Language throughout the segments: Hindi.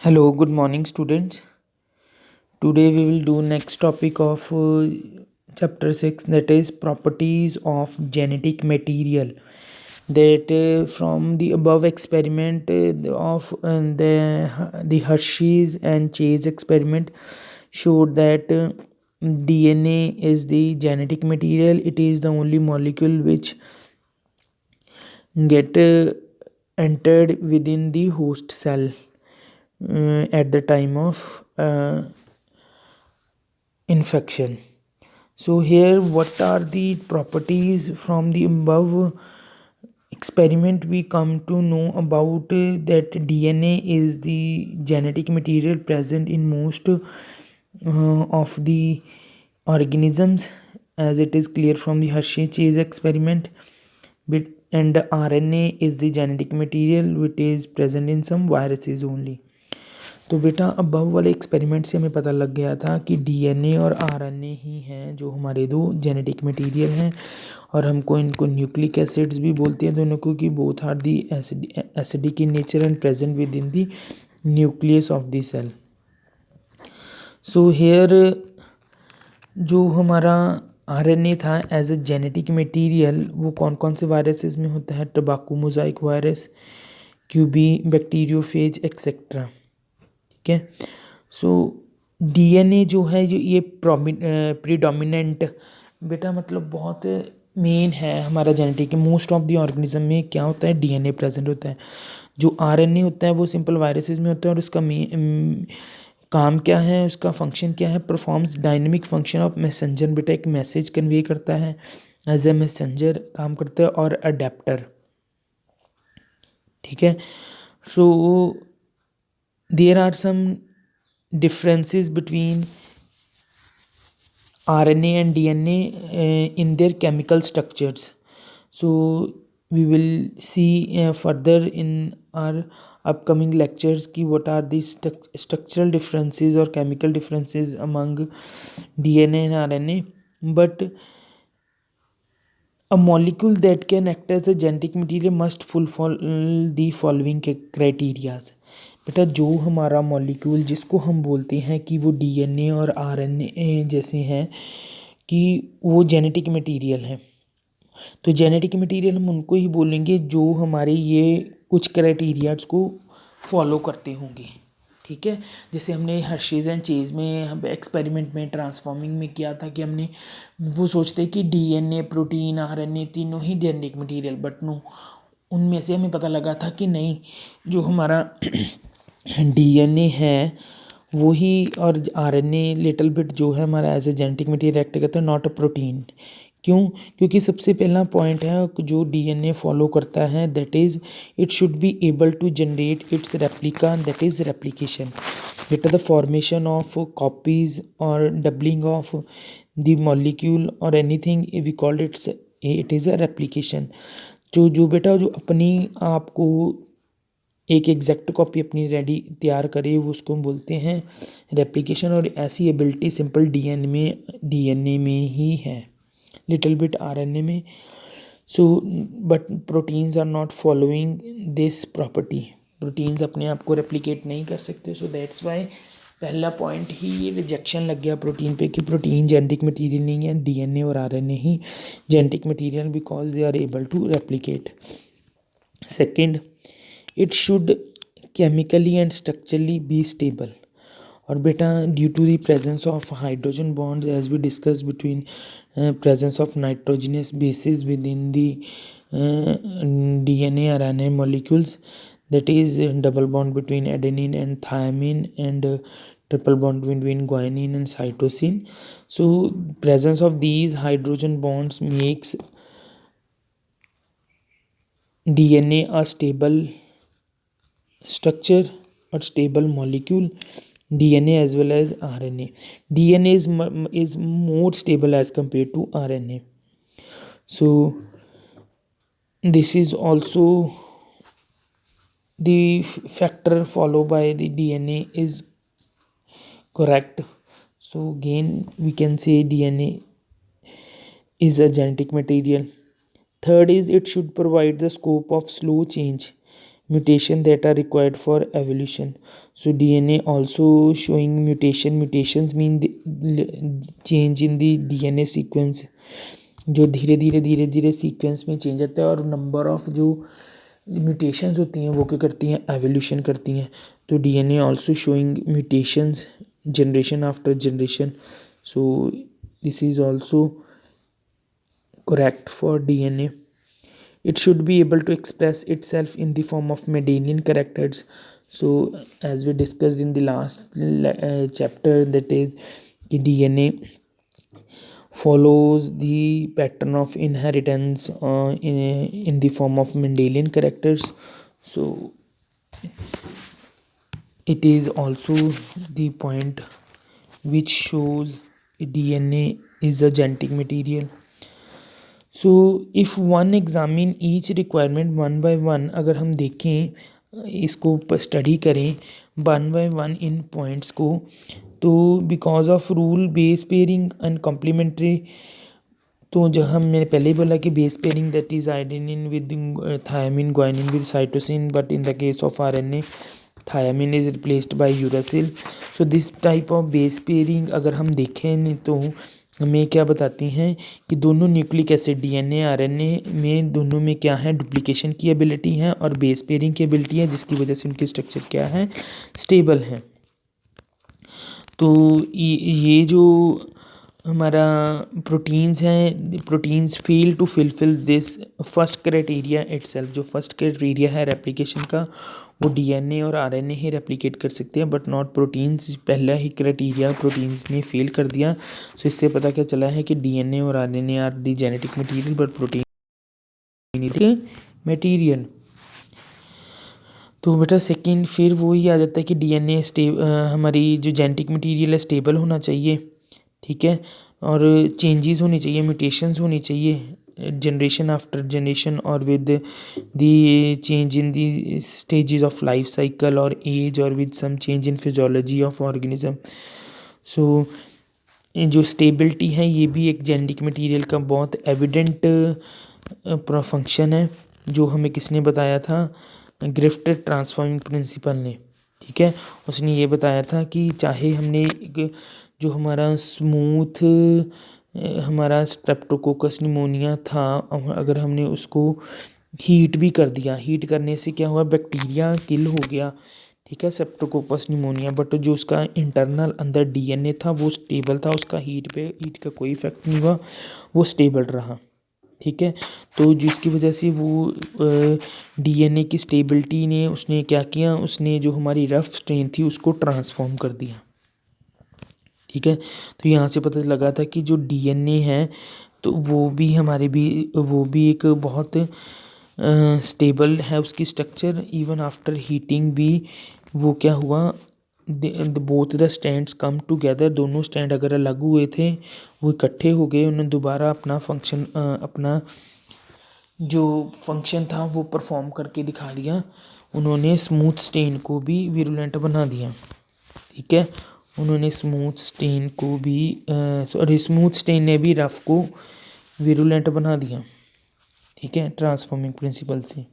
Hello, good morning, students. Today we will do next topic of chapter 6, that is properties of genetic material. That from the above experiment of the Hershey's and Chase experiment showed that DNA is the genetic material. It is the only molecule which get entered within the host cell at the time of infection. So here what are the properties from the above experiment we come to know about that DNA is the genetic material present in most of the organisms, as it is clear from the Hershey Chase experiment. And RNA is the genetic material which is present in some viruses only. तो बेटा अबव वाले एक्सपेरिमेंट से हमें पता लग गया था कि डीएनए और आरएनए ही हैं जो हमारे दो जेनेटिक मटेरियल हैं, और हमको इनको न्यूक्लिक एसिड्स भी बोलते हैं दोनों को, कि both are the acidic in nature and present within the nucleus of the cell. So here जो हमारा आरएनए था एज ए जेनेटिक मटेरियल वो कौन कौन से वायरसेस में होता है? Tobacco mosaic virus, QB, bacteriophage etcetera. ठीक है. सो डीएनए जो है ये प्रीडोमिनेंट बेटा मतलब बहुत मेन है हमारा genetic. Most of the organism में क्या होता है? डीएनए प्रेजेंट होता है. जो आरएनए होता है वो सिंपल वायरसेस में होता है, और उसका काम क्या है, उसका फंक्शन क्या है? Performs dynamic function of messenger. बेटा एक मैसेज कन्वे करता है, एज ए मैसेंजर काम करता है, और अडेप्टर. ठीक है. सो there are some differences between RNA and DNA in their chemical structures. So we will see further in our upcoming lectures ki what are the structural differences or chemical differences among DNA and RNA. But a molecule that can act as a genetic material must fulfill the following criteria. बेटा जो हमारा मॉलिक्यूल जिसको हम बोलते हैं कि वो डीएनए और आरएनए जैसे हैं कि वो जेनेटिक मटेरियल हैं, तो जेनेटिक मटेरियल हम उनको ही बोलेंगे जो हमारे ये कुछ क्राइटेरियाज को फॉलो करते होंगे. ठीक है. जैसे हमने हर्शीज़ एंड चेज में हम एक्सपेरिमेंट में ट्रांसफॉर्मिंग में किया था कि हमने वो सोचते कि डीएनए, प्रोटीन, आरएनए तीनों ही जेनेटिक मटेरियल, बट नो, उनमें से हमें पता लगा था कि नहीं, जो हमारा डीएनए है वो ही, और आरएनए लिटिल बिट जो है हमारा as a genetic material act करता है, नॉट अ प्रोटीन. क्यों? क्योंकि सबसे पहला पॉइंट है जो डीएनए फॉलो करता है, that is it should be able to generate its replica, that is replication. बेटा द फॉर्मेशन ऑफ कॉपीज और डबलिंग ऑफ द मॉलिक्यूल और anything we called it is a replication. जो बेटा जो अपनी आप को एक एग्जैक्ट कॉपी अपनी रेडी तैयार करे वो उसको बोलते हैं रेप्लिकेशन. और ऐसी एबिलिटी सिंपल डीएनए में ही है, लिटिल बिट आरएनए में. So but proteins are not following this property. Proteins अपने आप को रेप्लिकेट नहीं कर सकते. सो दैट्स वाई पहला पॉइंट ही रिजेक्शन लग गया प्रोटीन पे कि प्रोटीन जेनेटिक मटेरियल नहीं है, डीएनए और आरएनए ही genetic material because they are able to replicate. Second, it should chemically and structurally be stable. और बेटा due to the presence of hydrogen bonds as we discuss between presence of nitrogenous bases within the DNA और RNA molecules, that is double bond between adenine and thymine and triple bond between guanine and cytosine. So presence of these hydrogen bonds makes DNA a stable structure or stable molecule, DNA as well as RNA. DNA is more stable as compared to RNA. So this is also the factor followed by the DNA is correct. So again we can say DNA is a genetic material. Third is it should provide the scope of slow change mutation that are required for evolution. So DNA also showing mutations mean change in the DNA sequence, जो धीरे धीरे सीक्वेंस में चेंज आता है, और नंबर ऑफ जो म्यूटेशंस होती हैं वो क्या करती हैं, एवोल्यूशन करती हैं. तो DNA also showing mutations generation after generation. So this is also correct for DNA. It should be able to express itself in the form of Mendelian characters. So as we discussed in the last chapter, that is the DNA follows the pattern of inheritance in the form of Mendelian characters. So it is also the point which shows DNA is a genetic material. So if one examine each requirement one by one, अगर हम देखें इसको स्टडी करें वन बाय वन इन पॉइंट्स को, तो because of rule base pairing and complementary, तो जो हम मैंने पहले ही बोला कि base pairing that is adenine with thymine, guanine with cytosine, but in the case of RNA thymine is replaced by uracil. So this type of base pairing अगर हम देखें तो हमें क्या बताती हैं कि दोनों न्यूक्लिक एसिड DNA RNA में दोनों में क्या है, डुप्लीकेशन की एबिलिटी है और बेस पेयरिंग की एबिलिटी है, जिसकी वजह से उनके स्ट्रक्चर क्या है, स्टेबल है. तो ये जो हमारा प्रोटीन्स हैं, proteins fail to fulfil this first criteria itself. जो फर्स्ट क्राइटेरिया है रेप्लिकेशन का, वो DNA और RNA ही रेप्लिकेट कर सकते हैं, बट नॉट प्रोटीन्स. पहला ही क्राइटेरिया प्रोटीन्स ने फेल कर दिया. सो इससे पता क्या चला है कि DNA और RNA are the genetic material but protein material. तो बेटा सेकंड फिर वही आ जाता है कि DNA हमारी जो जेनेटिक मटीरियल है स्टेबल होना चाहिए, ठीक है, और चेंजेस होनी चाहिए, म्यूटेशंस होनी चाहिए जनरेशन आफ्टर जनरेशन, और with the change in the stages of life cycle और एज, और with some change in physiology of organism. So जो स्टेबिलिटी है ये भी एक जेनेटिक मटेरियल का बहुत एविडेंट फंक्शन है, जो हमें किसने बताया था, ग्रिफ्ट ट्रांसफॉर्मिंग प्रिंसिपल ने, ठीक है. उसने ये बताया था कि चाहे हमने जो हमारा स्मूथ हमारा स्ट्रेप्टोकोकस निमोनिया था, अगर हमने उसको हीट भी कर दिया, हीट करने से क्या हुआ, बैक्टीरिया किल हो गया, ठीक है, स्ट्रेप्टोकोकस निमोनिया, बट जो उसका इंटरनल अंदर DNA था वो स्टेबल था, उसका हीट का कोई इफेक्ट नहीं हुआ, वो स्टेबल रहा, ठीक है. तो जिसकी वजह से वो DNA की स्टेबिलिटी ने उसने क्या किया, उसने जो हमारी रफ स्ट्रेन थी उसको ट्रांसफॉर्म कर दिया, ठीक है. तो यहाँ से पता लगा था कि जो DNA है तो वो भी एक बहुत स्टेबल है उसकी स्ट्रक्चर. इवन आफ्टर हीटिंग भी वो क्या हुआ, both the stands come together, दोनों स्टैंड अगर अलग हुए थे वो इकट्ठे हो गए, उन्होंने दोबारा अपना फंक्शन अपना जो फंक्शन था वो परफॉर्म करके दिखा दिया. उन्होंने स्मूथ स्टेन को भी विरुलेंट बना दिया, ठीक है. उन्होंने स्मूथ स्टेन ने भी रफ को विरुलेंट बना दिया, ठीक है, ट्रांसफॉर्मिंग प्रिंसिपल से.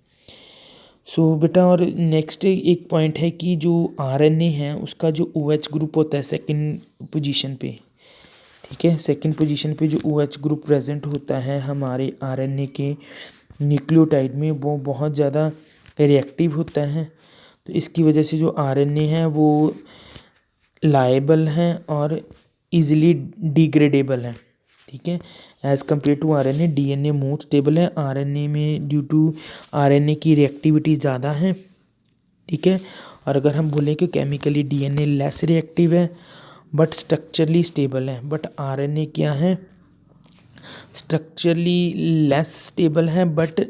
सो बेटा और नेक्स्ट एक पॉइंट है कि जो RNA है उसका जो OH ग्रुप होता है सेकंड पोजीशन पे, ठीक है, सेकंड पोजीशन पे जो OH ग्रुप प्रेजेंट होता है हमारे RNA के न्यूक्लियोटाइड में, वो बहुत ज़्यादा रिएक्टिव होता है. तो इसकी वजह से जो RNA है वो लाएबल हैं और इजीली डिग्रेडेबल हैं, ठीक है, as compare to RNA. DNA more stable है, RNA में ड्यू टू RNA की रिएक्टिविटी ज़्यादा है, ठीक है. और अगर हम बोलें कि केमिकली DNA लेस रिएक्टिव है बट स्ट्रक्चरली स्टेबल है, बट RNA क्या है, स्ट्रक्चरली लेस स्टेबल है बट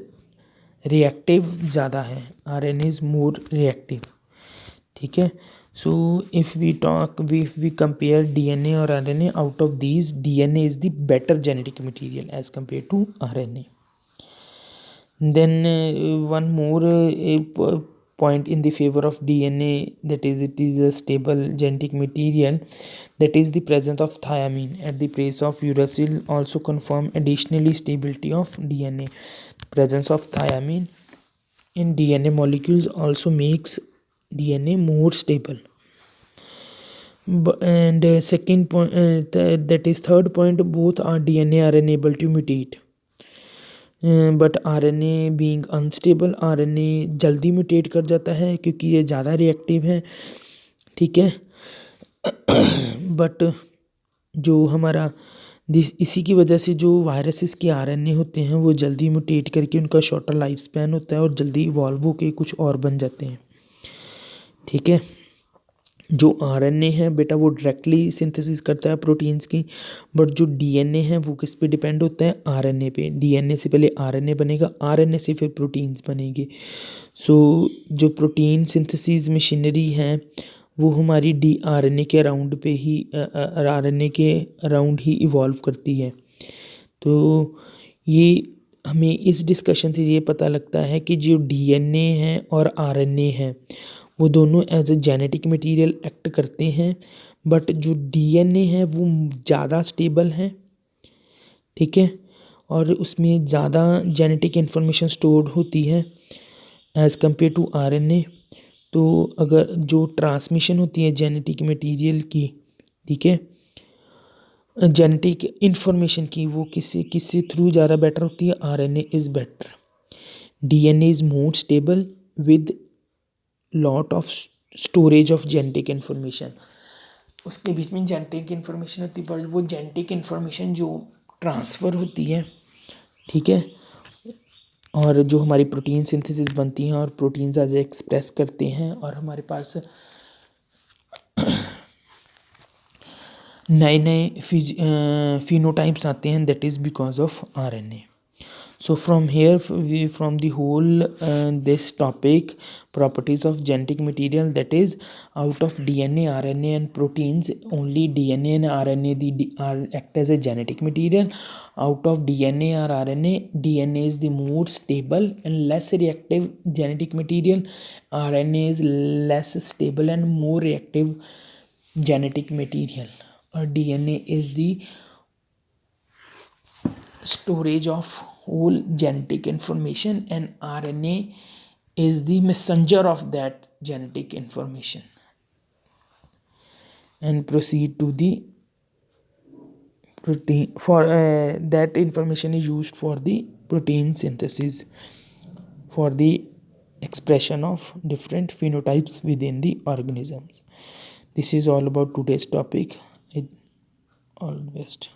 रिएक्टिव ज़्यादा है. RNA इज़ मोर रिएक्टिव, ठीक है. So if we compare DNA or RNA, out of these DNA is the better genetic material as compared to RNA. Then one more point in the favor of DNA, that is it is a stable genetic material, that is the presence of thiamine at the place of uracil also confirm additionally stability of DNA. Presence of thiamine in DNA molecules also makes DNA more stable. And second point, that is third point, both are DNA are unable to mutate. But RNA being unstable, RNA जल्दी म्यूटेट कर जाता है क्योंकि ये ज़्यादा रिएक्टिव है, ठीक है। बट जो हमारा इसी की वजह से जो वायरसेस के आरएनए होते हैं वो जल्दी म्यूटेट करके उनका शॉर्टर लाइफ स्पैन होता है और जल्दी इवॉल्व होके कुछ और बन जाते हैं, ठीक है। जो आरएनए है बेटा वो डायरेक्टली सिंथेसिस करता है प्रोटीन्स की, बट जो डीएनए है वो किस पे डिपेंड होता है, आरएनए पे। डीएनए से पहले आरएनए बनेगा, आरएनए से फिर प्रोटीन्स बनेंगे। सो जो प्रोटीन सिंथेसिस मशीनरी है वो हमारी डी आरएनए के अराउंड पे ही आरएनए के अराउंड ही इवॉल्व करती है। तो ये हमें इस डिस्कशन से ये पता लगता है कि जो डीएनए है और आरएनए है वो दोनों as a genetic material act करते हैं, बट जो डीएनए है वो ज़्यादा स्टेबल है, ठीक है, और उसमें ज़्यादा जेनेटिक इन्फॉर्मेशन स्टोर्ड होती है एज़ कम्पेयर टू आरएनए। तो अगर जो ट्रांसमिशन होती है जेनेटिक मटेरियल की, ठीक है, जेनेटिक इन्फॉर्मेशन की, वो किससे थ्रू ज़्यादा बेटर होती है, RNA is better. DNA is more stable with lot of storage of genetic information. उसके बीच में जेनेटिक इन्फॉर्मेशन होती है, पर वो जेनेटिक इन्फॉर्मेशन जो ट्रांसफ़र होती है, ठीक है, और जो हमारी प्रोटीन सिंथेसिस बनती हैं और प्रोटीन्स आज एक्सप्रेस करते हैं और हमारे पास नए नए फिनोटाइप्स आते हैं, that is because of RNA. So from here from the whole this topic, properties of genetic material, that is out of DNA, RNA and proteins, only DNA and RNA are act as a genetic material. Out of DNA or RNA, DNA is the more stable and less reactive genetic material. RNA is less stable and more reactive genetic material. Or DNA is the storage of whole genetic information and RNA is the messenger of that genetic information and proceed to the protein for that information is used for the protein synthesis for the expression of different phenotypes within the organisms. This is all about today's topic. All the best.